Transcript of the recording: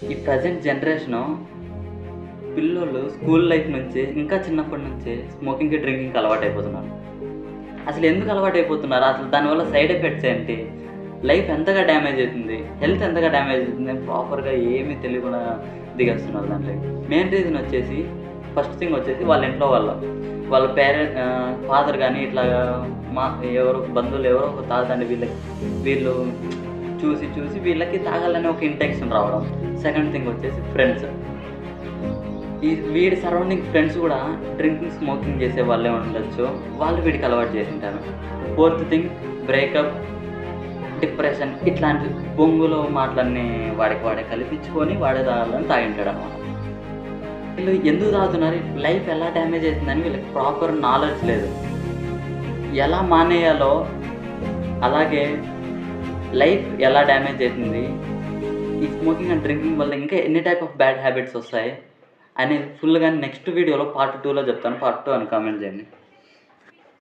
ఈ present generation పిల్లోళ్ళు school life నుంచి ఇంకా చిన్నప్పటి నుంచే స్మోకింగ్‌కి, డ్రింకింగ్‌కి అలవాటయిపోతున్నారు. అసలు ఎందుకు అలవాటయిపోతున్నారు? అసలు దానివల్ల సైడ్ ఎఫెక్ట్స్ ఏంటి? లైఫ్ ఎంతగా డ్యామేజ్ అవుతుంది? హెల్త్ ఎంతగా డ్యామేజ్ అవుతుంది? ప్రాపర్‌గా ఏమీ తెలియకుండా దిగేస్తున్నారు దాంట్లోకి. మెయిన్ రీజన్ వచ్చేసి ఫస్ట్ థింగ్ వచ్చేసి వాళ్ళ ఇంట్లో వాళ్ళ ఫాదర్ గానీ ఇట్లాగా ఎవరో బంధువులు ఎవరో ఒక తాగుతండి వీళ్ళు చూసి వీళ్ళకి తాగాలనే ఒక ఇంటెన్షన్ రావడం. సెకండ్ థింగ్ వచ్చేసి ఫ్రెండ్స్. వీడి సరౌండింగ్ ఫ్రెండ్స్ కూడా డ్రింకింగ్, స్మోకింగ్ చేసే వాళ్ళే ఉండొచ్చు. వాళ్ళు వీడికి అలవాటు చేసింటారు. ఫోర్త్ థింగ్ బ్రేకప్, డిప్రెషన్ ఇట్లాంటి బొంగులో మాటలన్నీ వాడే కల్పించుకొని వాడే తాగాలని తాగింటాడనమాట. వీళ్ళు ఎందుకు తాగుతున్నారు? లైఫ్ ఎలా డ్యామేజ్ అవుతుందని వీళ్ళకి ప్రాపర్ నాలెడ్జ్ లేదు. ఎలా మానేయాలో, అలాగే లైఫ్ ఎలా డ్యామేజ్ అవుతుంది, ఈ స్మోకింగ్ అండ్ డ్రింకింగ్ వల్ల ఇంకా ఎన్ని టైప్ ఆఫ్ బ్యాడ్ హ్యాబిట్స్ వస్తాయి అనేది ఫుల్‌గా నెక్స్ట్ వీడియోలో పార్ట్ 2లో చెప్తాను. పార్ట్ 2 అని కామెంట్ చేయండి.